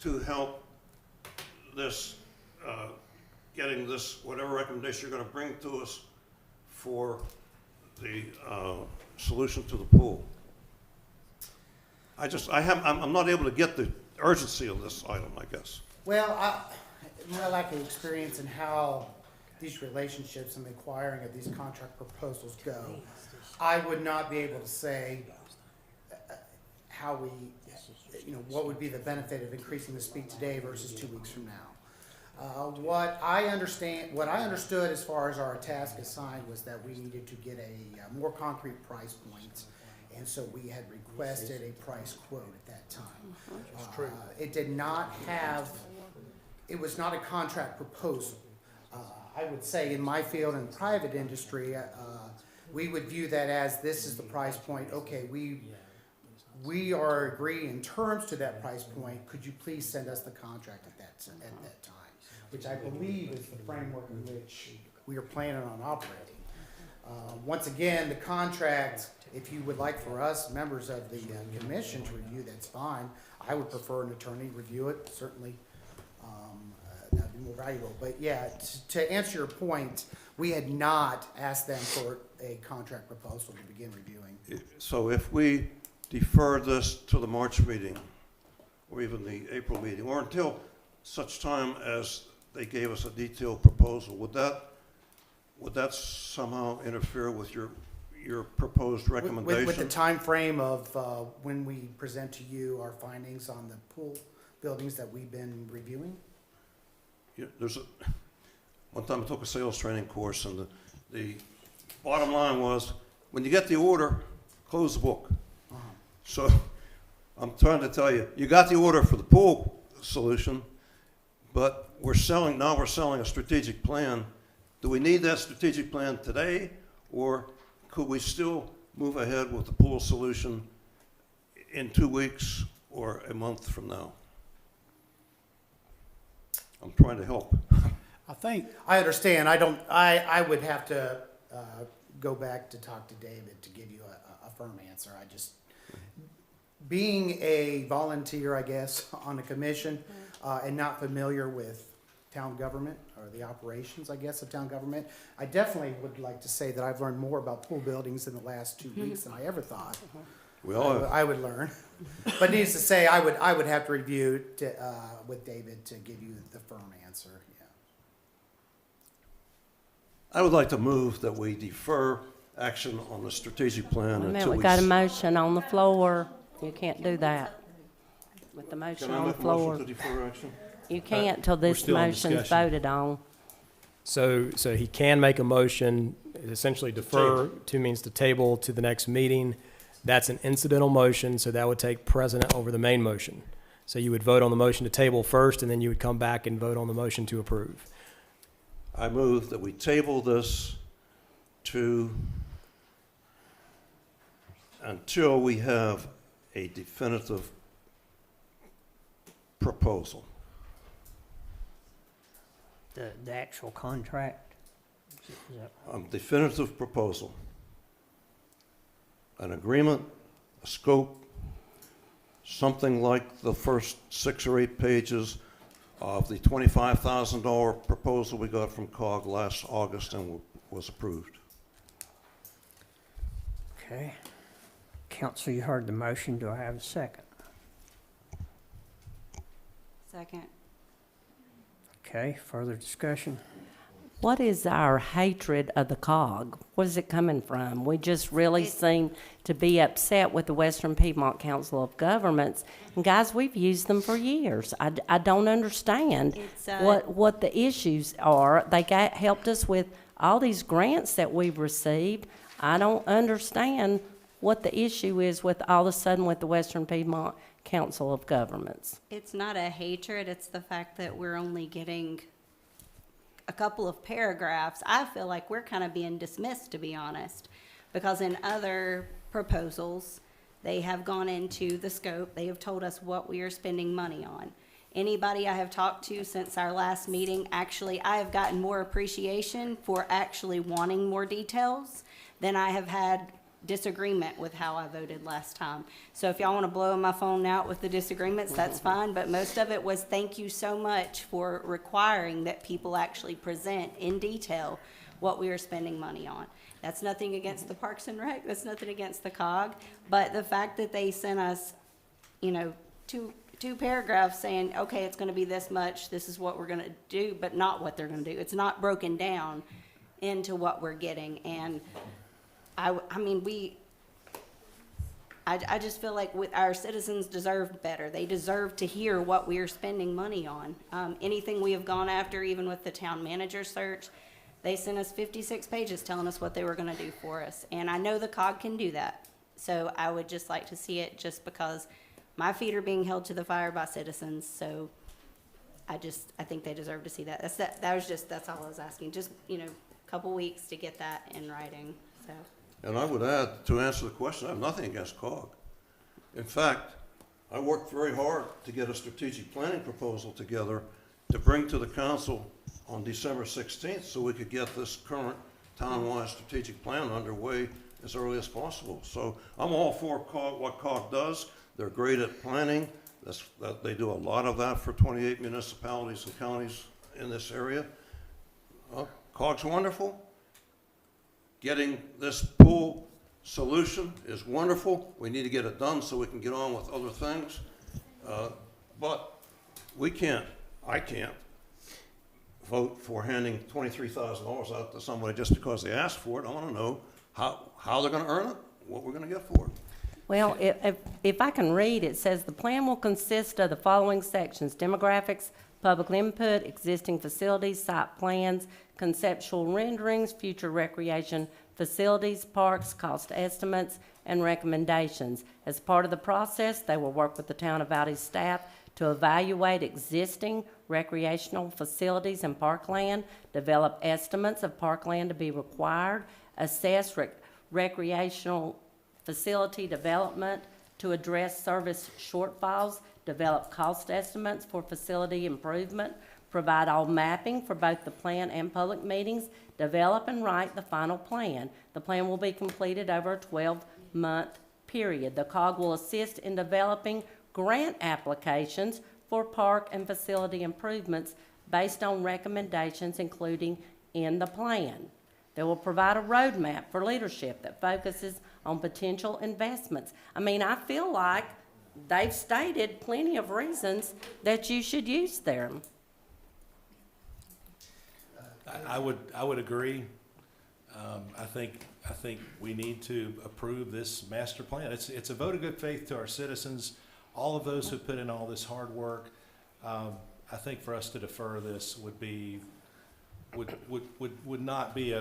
to help this, getting this, whatever recommendation you're going to bring to us for the solution to the pool? I'm not able to get the urgency of this item, I guess. Well, my lack of experience in how these relationships and the acquiring of these contract proposals go, I would not be able to say how we, what would be the benefit of increasing the speed today versus 2 weeks from now. What I understood as far as our task assigned was that we needed to get a more concrete price point, and so we had requested a price quote at that time. It did not have, it was not a contract proposal. I would say in my field and private industry, we would view that as this is the price point. Okay, we are agreeing in terms to that price point. Could you please send us the contract at that time? Which I believe is the framework in which we are planning on operating. Once again, the contract, if you would like for us, members of the commission, to review, that's fine. I would prefer an attorney review it, certainly. That'd be more valuable. But yeah, to answer your point, we had not asked them for a contract proposal to begin reviewing. So if we defer this to the March meeting, or even the April meeting, or until such time as they gave us a detailed proposal, would that somehow interfere with your proposed recommendation? With the time frame of when we present to you our findings on the pool buildings that we've been reviewing? Yeah, one time I took a sales training course, and the bottom line was, when you get the order, close the book. So I'm trying to tell you, you got the order for the pool solution, but we're selling a strategic plan. Do we need that strategic plan today, or could we still move ahead with the pool solution in 2 weeks or a month from now? I'm trying to help. I understand. I would have to go back to talk to David to give you a firm answer. Being a volunteer, I guess, on a commission, and not familiar with town government or the operations, I guess, of town government, I definitely would like to say that I've learned more about pool buildings in the last 2 weeks than I ever thought. We all have. I would learn. But needless to say, I would have to review with David to give you the firm answer, yeah. I would like to move that we defer action on the strategic plan Wait a minute, until we got a motion on the floor. You can't do that with the motion Can I on the make a motion floor. to defer action? You can't till this still in motion's discussion. voted on. So he can make a motion, essentially defer to means to table to the next meeting. That's an incidental motion, so that would take precedent over the main motion. So you would vote on the motion to table first, and then you would come back and vote on the motion to approve. I move that we table this until we have a definitive proposal. The actual contract? Is that- Definitive proposal. An agreement, a scope, something like the first 6 or 8 pages of the $25,000 proposal we got from COG last August and was approved. Okay. Council, you heard the motion. Do I have a second? Second. Okay, further discussion? What is our hatred of the COG? What is it coming from? We just really seem to be upset with the Western Piedmont Council of Governments. And guys, we've used them for years. I don't understand It's, what the issues are. They helped us with all these grants that we've received. I don't understand what the issue is with all of a sudden with the Western Piedmont Council of Governments. It's not a hatred, it's the fact that we're only getting a couple of paragraphs. I feel like we're kind of being dismissed, to be honest, because in other proposals, they have gone into the scope, they have told us what we are spending money on. Anybody I have talked to since our last meeting, actually, I have gotten more appreciation for actually wanting more details than I have had disagreement with how I voted last time. So if y'all want to blow my phone out with the disagreements, that's fine, but most of it was thank you so much for requiring that people actually present in detail what we are spending money on. That's nothing against the Parks and Rec, that's nothing against the COG, but the fact that they sent us, you know, two paragraphs saying, okay, it's gonna be this much, this is what we're gonna do, but not what they're gonna do. It's not broken down into what we're getting, and I just feel like our citizens deserve better. They deserve to hear what we are spending money on. Anything we have gone after, even with the town manager search, they sent us 56 pages telling us what they were gonna do for us. And I know the COG can do that. So I would just like to see it, just because my feet are being held to the fire by citizens. So I think they deserve to see that. That's all I was asking. Just, you know, a couple weeks to get that in writing, so. And I would add, to answer the question, I have nothing against COG. In fact, I worked very hard to get a strategic planning proposal together to bring to the council on December 16th so we could get this current town-wide strategic plan underway as early as possible. So I'm all for COG, what COG does. They're great at planning. They do a lot of that for 28 municipalities and counties in this area. COG's wonderful. Getting this pool solution is wonderful. We need to get it done so we can get on with other things. But I can't vote for handing $23,000 out to somebody just because they asked for it. I want to know how they're going to earn it, what we're going to get for it. Well, if I can read, it says the plan will consist of the following sections: demographics, public input, existing facilities, site plans, conceptual renderings, future recreation facilities, parks, cost estimates, and recommendations. As part of the process, they will work with the Town of Valdese staff to evaluate existing recreational facilities and parkland, develop estimates of parkland to be required, assess recreational facility development to address service shortfalls, develop cost estimates for facility improvement, provide all mapping for both the plan and public meetings, develop and write the final plan. The plan will be completed over a 12-month period. The COG will assist in developing grant applications for park and facility improvements based on recommendations including in the plan. They will provide a roadmap for leadership that focuses on potential investments. I mean, I feel like they've stated plenty of reasons that you should use them. I would agree. I think we need to approve this master plan. It's a vote of good faith to our citizens, all of those who put in all this hard work. I think for us to defer this would not be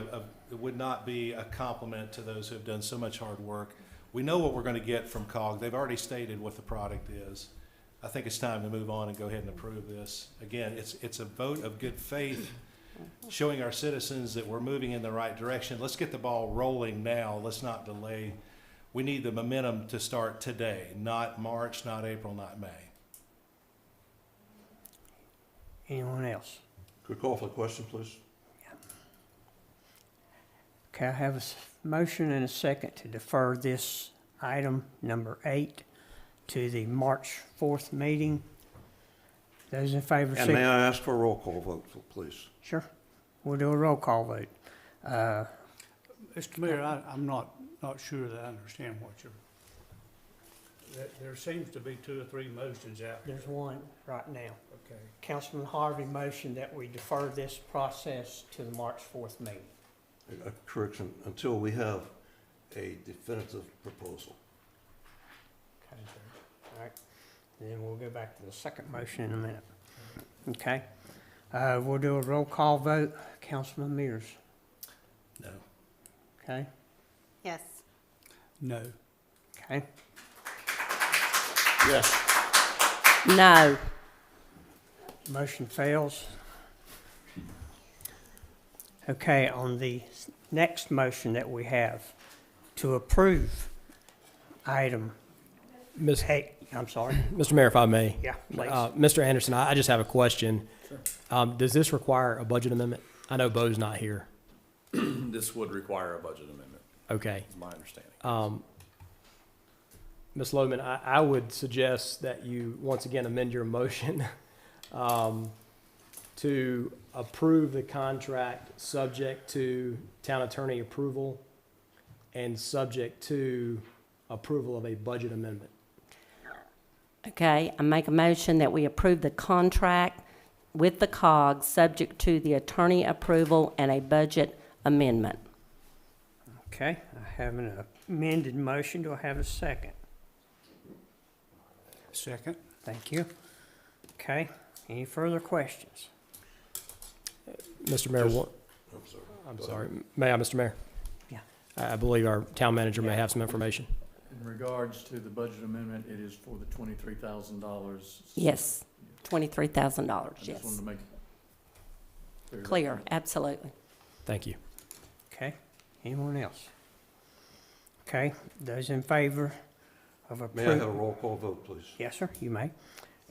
a compliment to those who have done so much hard work. We know what we're going to get from COG. They've already stated what the product is. I think it's time to move on and go ahead and approve this. Again, it's a vote of good faith, showing our citizens that we're moving in the right direction. Let's get the ball rolling now. Let's not delay. We need the momentum to start today, not March, not April, not May. Anyone else? Could call for the question, please? Okay, I have a motion and a second to defer this item number 8 to the March 4th meeting. Those in favor, And may I ask for a roll call vote, please? Sure. We'll do a roll call vote. Mr. Mayor, I'm not sure that I understand what there seems to be 2 or 3 motions out there. There's one right now. Okay. Councilman Harvey motioned that we defer this process to the March 4th meeting. A correction, until we have a definitive proposal. Okay, all right. And then we'll go back to the second motion in a minute. Okay. We'll do a roll call vote. Councilman Mears. No. Okay. Yes. No. Okay. Yes. No. Motion fails. Okay, on the next motion that we have, to approve item Hey, I'm sorry. Mr. Mayor, if I may. Yeah, please. Mr. Anderson, I just have a question. Does this require a budget amendment? I know Bo's not here. This would require a budget amendment, Okay. is my understanding. Ms. Loman, I would suggest that you once again amend your motion to approve the contract subject to town attorney approval and subject to approval of a budget amendment. Okay, I make a motion that we approve the contract with the COGS, subject to the attorney approval and a budget amendment. Okay, I have an amended motion. Do I have a second? Second. Thank you. Okay, any further questions? Mr. Mayor, I'm sorry. May I, Mr. Mayor? Yeah. I believe our town manager may have some information. In regards to the budget amendment, it is for the $23,000. Yes, $23,000, I just yes. wanted to make it Clear, absolutely. Thank you. Okay, anyone else? Okay, those in favor of May I have a approval? roll call vote, please? Yes, sir, you may.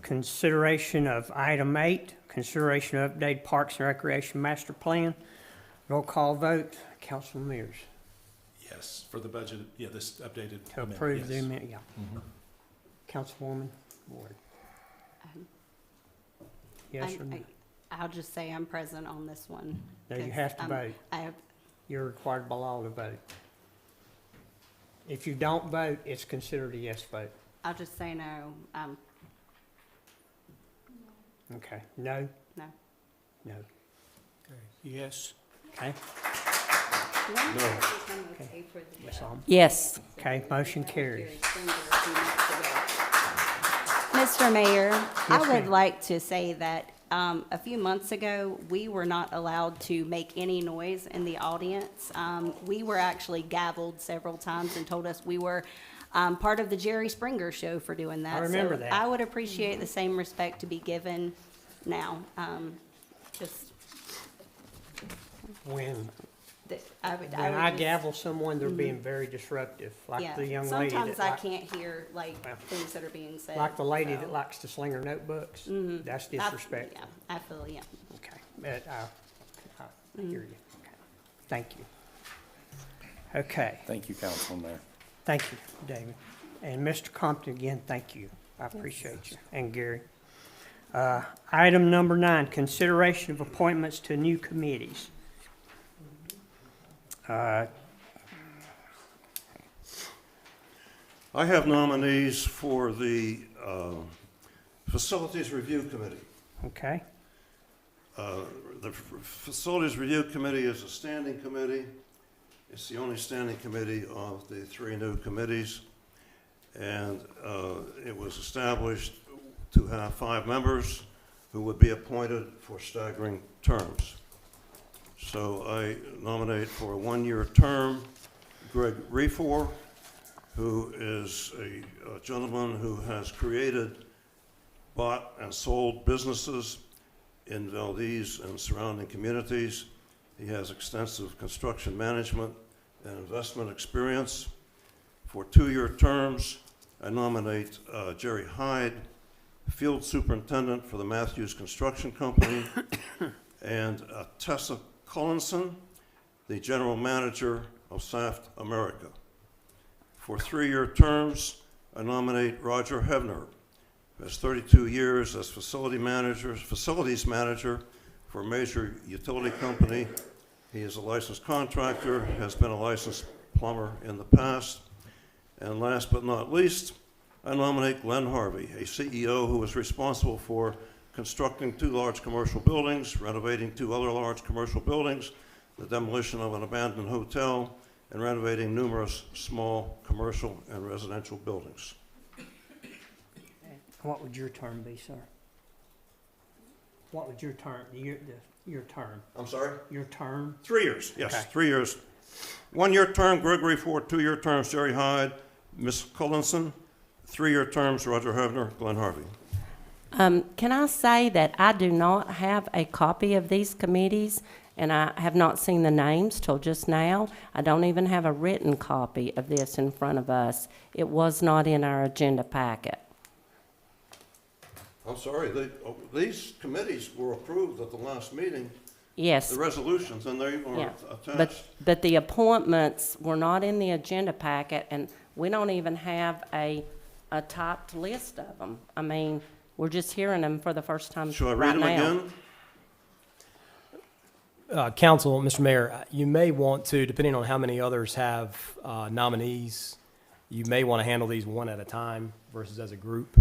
Consideration of item 8, consideration of updated Parks and Recreation Master Plan. Roll call vote, Councilman Mears. Yes, for the budget, yeah, this updated. To amendment, approve the yes. amendment, yeah. Mhm. Councilwoman Ward. Yes or no? I'll just say I'm present on this one. No, you 'cause have to I'm- vote. I have, You're required by law to vote. If you don't vote, it's considered a yes vote. I'll just say no. Okay, no? No. No. Yes. Okay, No. yes, Yes. okay, motion carries. Mr. Mayor, I would ma'am. like to say that a few months ago, we were not allowed to make any noise in the audience. We were actually gavelled several times and told us we were part of the Jerry Springer show for doing that. I remember So that. I would appreciate the same respect to be given now. Just, When I would I just- gavel someone, they're being very disruptive, like yeah. the young lady Sometimes that I like, can't hear like Well, things that are being said. like the lady so. that likes to sling her notebooks. That's I- disrespectful. Yeah, I feel, yeah. Okay, but I hear you. Okay. Thank you. Okay, Thank you, Councilman Mayor. thank you, David. And Mr. Compton, again, thank you. I appreciate you. And Gary. Item number 9, consideration of appointments to new committees. I have nominees for the Facilities Review Committee. Okay, The Facilities Review Committee is a standing committee. It's the only standing committee of the 3 new committees. And it was established to have 5 members who would be appointed for staggering terms. So I nominate for a 1-year term Greg Refor, who is a gentleman who has created, bought, and sold businesses in Valdese and surrounding communities. He has extensive construction management and investment experience. For 2-year terms, I nominate Jerry Hyde, Field Superintendent for the Matthews Construction Company, and Tessa Collinson, the General Manager of Saft America. For 3-year terms, I nominate Roger Hebner, who has 32 years as facilities manager for a major utility company. He is a licensed contractor, has been a licensed plumber in the past. And last but not least, I nominate Glenn Harvey, a CEO who is responsible for constructing 2 large commercial buildings, renovating 2 other large commercial buildings, the demolition of an abandoned hotel, and renovating numerous small commercial and residential buildings. what would your term be, sir? What would your term, your term, I'm sorry? your term? 3 years, yes, Okay. 3 years. 1-year term, Gregory Ford. 2-year terms, Jerry Hyde, Ms. Cullinson. 3-year terms, Roger Hebner, Glenn Harvey. Can I say that I do not have a copy of these committees, and I have not seen the names till just now. I don't even have a written copy of this in front of us. It was not in our agenda packet. I'm sorry, these committees were approved at the last meeting, Yes. the resolutions, and they Yeah, were attached. but the appointments were not in the agenda packet, and we don't even have a typed list of them. I mean, we're just hearing them for the first time Should I right read them now. again? Council, Mr. Mayor, you may want to, depending on how many others have nominees, you may want to handle these one at a time versus as a group.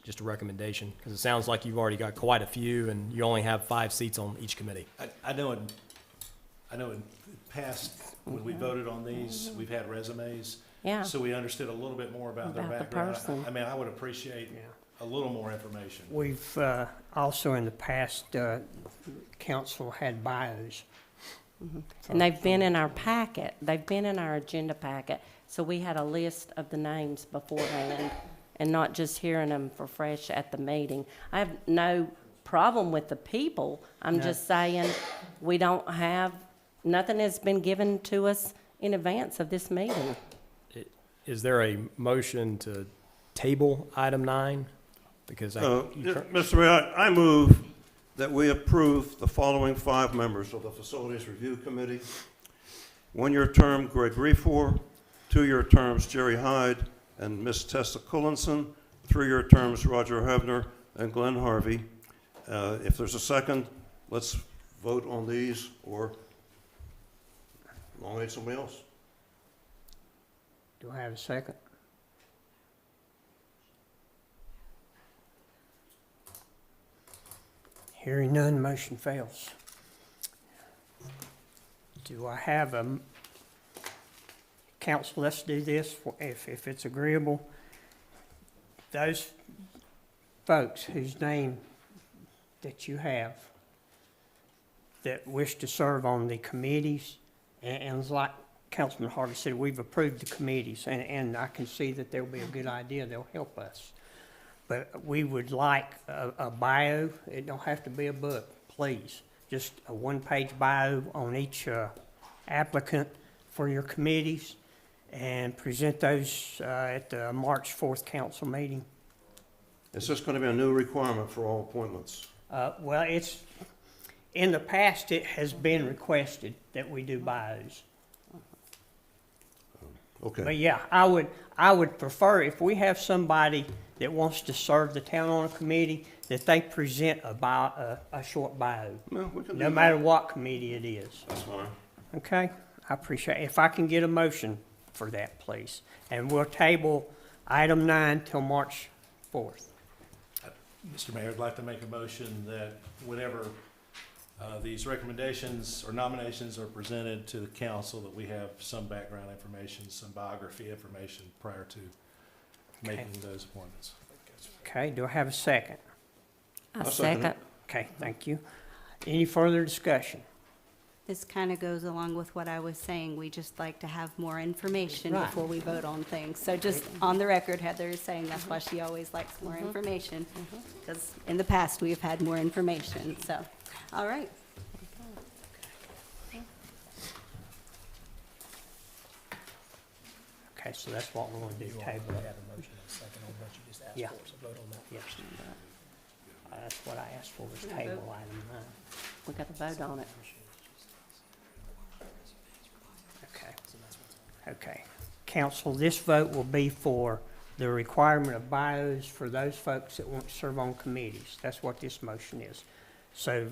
Just a recommendation, because it sounds like you've already got quite a few, and you only have 5 seats on each committee. I know in past, when we voted on these, we've had resumes. Yeah. So we understood a little bit more about their About the background. person. I mean, I would appreciate a little more information. We've also in the past, council had bios. And they've been in our packet, they've been in our agenda packet, so we had a list of the names beforehand, and not just hearing them for fresh at the meeting. I have no problem with the people, I'm No. just saying, we don't have, nothing has been given to us in advance of this meeting. Is there a motion to table item 9? Because Mr. Mayor, I move that we approve the following 5 members of the Facilities Review Committee. 1-year term, Greg Refor. 2-year terms, Jerry Hyde and Ms. Tessa Cullinson. 3-year terms, Roger Hebner and Glenn Harvey. If there's a second, let's vote on these or nominate somebody else. Do I have a second? Hearing none, motion fails. Do I have a, council, let's do this, if it's agreeable. Those folks whose name that you have that wish to serve on the committees, and like Councilman Harvey said, we've approved the committees, and I can see that there'll be a good idea, they'll help us. But we would like a bio, it don't have to be a book, please. Just a one-page bio on each applicant for your committees, and present those at the March 4th council meeting. Is this going to be a new requirement for all appointments? Well, it's, in the past, it has been requested that we do bios. Okay. But yeah, I would prefer if we have somebody that wants to serve the town on a committee, that they present a short bio, Well, we can do no that. matter what committee it is. That's fine. Okay? I appreciate it. If I can get a motion for that, please. And we'll table item 9 till March 4th. Mr. Mayor, I'd like to make a motion that whenever these recommendations or nominations are presented to the council, that we have some background information, some biography information prior to making those appointments. Okay, do I have a second? A I'll second it. second. Okay, thank you. Any further discussion? This kind of goes along with what I was saying. We just like to have more information Right. before we vote on things. So just on the record, Heather is saying that's why she always likes more information. Because in the past, we have had more information, so, all right. Okay, so that's what we're going to do, table it. Yeah. Yes. That's what I asked for, was table item 9. We got to vote on it. Okay. Okay. Council, this vote will be for the requirement of bios for those folks that want to serve on committees. That's what this motion is. So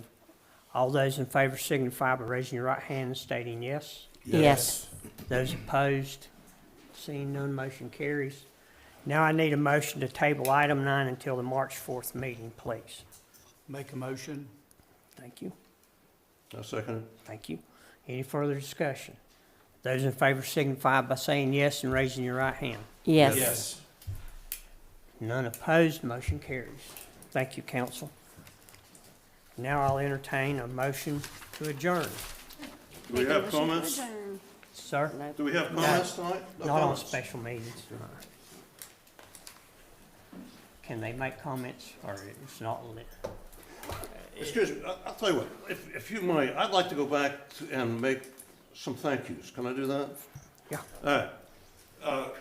all those in favor signify by raising your right hand and stating yes. Yes. Those opposed, seeing none, motion carries. Now I need a motion to table item 9 until the March 4th meeting, please. Make a motion. Thank you. I second it. Thank you. Any further discussion? Those in favor signify by saying yes and raising your right hand. Yes. None opposed, motion carries. Thank you, council. Now I'll entertain a motion to adjourn. Do we have comments? Sir? Do we have comments tonight? No Not on comments. special meetings. Can they make comments, or it's not lit? Excuse me, I'll tell you what, if you might, I'd like to go back and make some thank yous. Can I do that? Yeah. All right.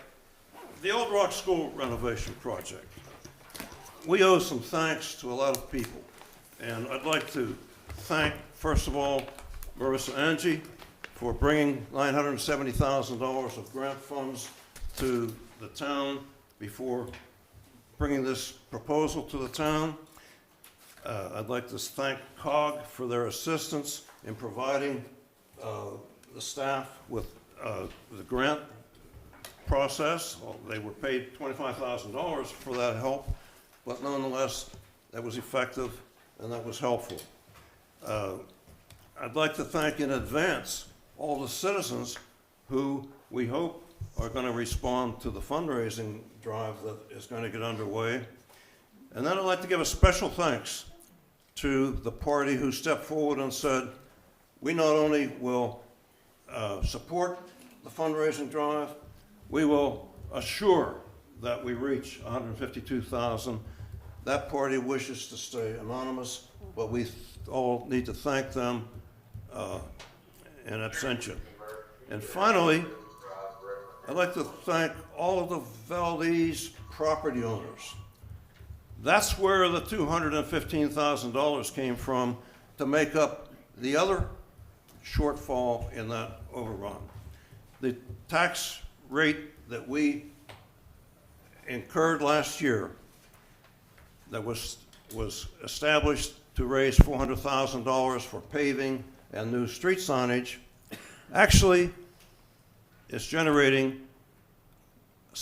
The Old Rock School renovation project. We owe some thanks to a lot of people. And I'd like to thank, first of all, Marissa Angie for bringing $970,000 of grant funds to the town before bringing this proposal to the town. I'd like to thank COG for their assistance in providing the staff with the grant process. Well, they were paid $25,000 for that help, but nonetheless, that was effective and that was helpful. I'd like to thank in advance all the citizens who we hope are going to respond to the fundraising drive that is going to get underway. And then I'd like to give a special thanks to the party who stepped forward and said, we not only will support the fundraising drive, we will assure that we reach 152,000. That party wishes to stay anonymous, but we all need to thank them in absentia. And finally, I'd like to thank all of the Valdese property owners. That's where the $215,000 came from to make up the other shortfall in that overrun. The tax rate that we incurred last year that was established to raise $400,000 for paving and new street signage actually is generating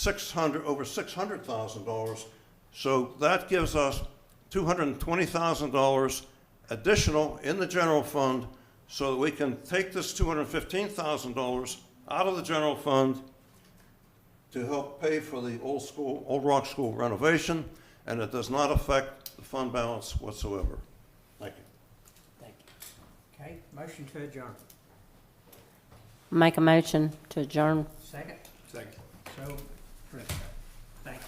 over $600,000. So that gives us $220,000 additional in the general fund so that we can take this $215,000 out of the general fund to help pay for the Old Rock School renovation, and it does not affect the fund balance whatsoever. Thank you. Thank you. Okay, motion to adjourn. Make a motion to adjourn. Second? Second. So, thank you.